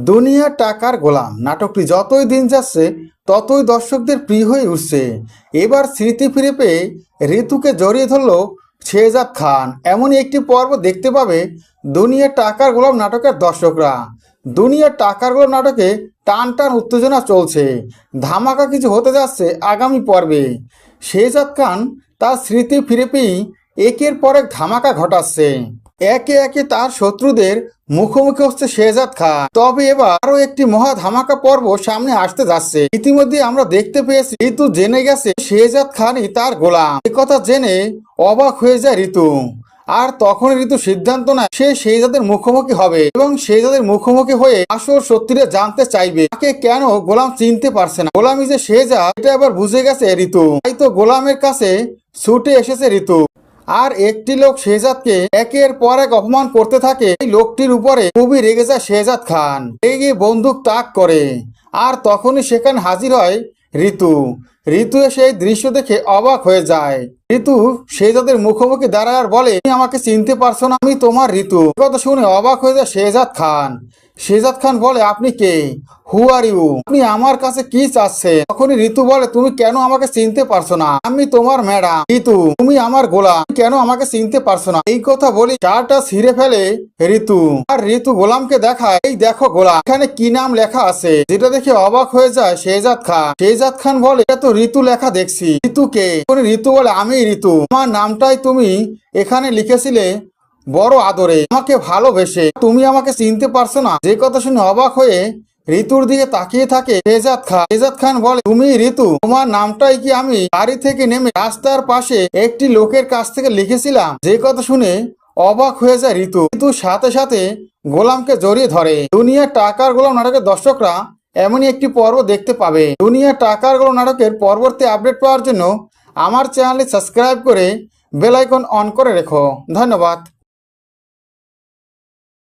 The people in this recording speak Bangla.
দুনিয়া টাকার গোলাম নাটকটি যতই দিন যাচ্ছে ততই দর্শকদের প্রিয় হয়ে উঠছে। এবার স্মৃতি ফিরে পেয়ে ঋতুকে জড়িয়ে ধরল শেহজাদ খান। এমনই একটি পর্ব দেখতে পাবে দুনিয়া টাকার গোলাম নাটকের দর্শকরা। দুনিয়া টাকার গোলাম নাটকে টান টান উত্তেজনা চলছে, ধামাকা কিছু হতে যাচ্ছে আগামী পর্বে। শেহজাদ খান তার স্মৃতি ফিরে পেয়েই একের পর এক ধামাকা ঘটাচ্ছে। একে একে তার শত্রুদের মুখোমুখি হচ্ছে শেহজাদ খান। তবে এবার আরো একটি মহা ধামাকা পর্ব সামনে আসতে যাচ্ছে। ইতিমধ্যে আমরা দেখতে পেয়েছি ঋতু জেনে গেছে শেহজাদ খানই তার গোলাম। একথা জেনে অবাক হয়ে যায় ঋতু। আর তখন ঋতু সিদ্ধান্ত নেয় সে শেহজাদের মুখোমুখি হবে এবং শেহজাদের মুখোমুখি হয়ে আসল সত্যিটা জানতে চাইবে। তাকে কেন গোলাম চিনতে পারছে না, গোলামি যে শেহজাদ এটা এবার বুঝে গেছে ঋতু। তাই তো গোলামের কাছে ছুটে এসেছে ঋতু। আর একটি লোক শেহজাদকে একের পর এক অপমান করতে থাকে। এই লোকটির উপরে খুবই রেগে যায় শেহজাদ খান, রেগে বন্দুক তাক করে। আর তখনই সেখানে হাজির হয় ঋতু। ঋতু এসে এই দৃশ্য দেখে অবাক হয়ে যায়। ঋতু শেহজাদের মুখোমুখি দাঁড়ায় আর বলে, তুমি আমাকে চিনতে পারছো না, আমি তোমার ঋতু। কথা শুনে অবাক হয়ে যায় শেহজাদ খান। শেহজাদ খান বলে, আপনি কে? হু আর ইউ? আপনি আমার কাছে কি চাচ্ছেন? তখনই ঋতু বলে, তুমি কেন আমাকে চিনতে পারছো না? আমি তোমার ম্যাডাম ঋতু, তুমি আমার গোলাম, কেন আমাকে চিনতে পারছো না? এই কথা বলি চারটা ছিঁড়ে ফেলে ঋতু। আর ঋতু গোলামকে দেখায়, এই দেখো গোলাম, এখানে কি নাম লেখা আছে। যেটা দেখে অবাক হয়ে যায় শেহজাদ খান। শেহজাদ খান বলে, এটা তো ঋতু লেখা দেখছি। ঋতুকে? ঋতু বলে, আমি ঋতু, আমার নামটাই তুমি এখানে লিখেছিলে বড় আদরে, আমাকে ভালোবেসে। তুমি আমাকে চিনতে পারছো না? যে কথা শুনে অবাক হয়ে ঋতুর দিকে তাকিয়ে থাকে শেহজাদ খান। শেহজাদ খান বলে, তুমি ঋতু? তোমার নামটাই কি আমি বাড়ি থেকে নেমে রাস্তার পাশে একটি লোকের কাছ থেকে লিখেছিলাম? যে কথা শুনে অবাক হয়ে যায় ঋতু। ঋতু সাথে সাথে গোলামকে জড়িয়ে ধরে। দুনিয়া টাকার গোলাম নাটকের দর্শকরা এমনই একটি পর্ব দেখতে পাবে। দুনিয়া টাকার গোলাম নাটকের পরবর্তী আপডেট পাওয়ার জন্য আমার চ্যানেলে সাবস্ক্রাইব করে বেল আইকন অন করে রেখো। ধন্যবাদ।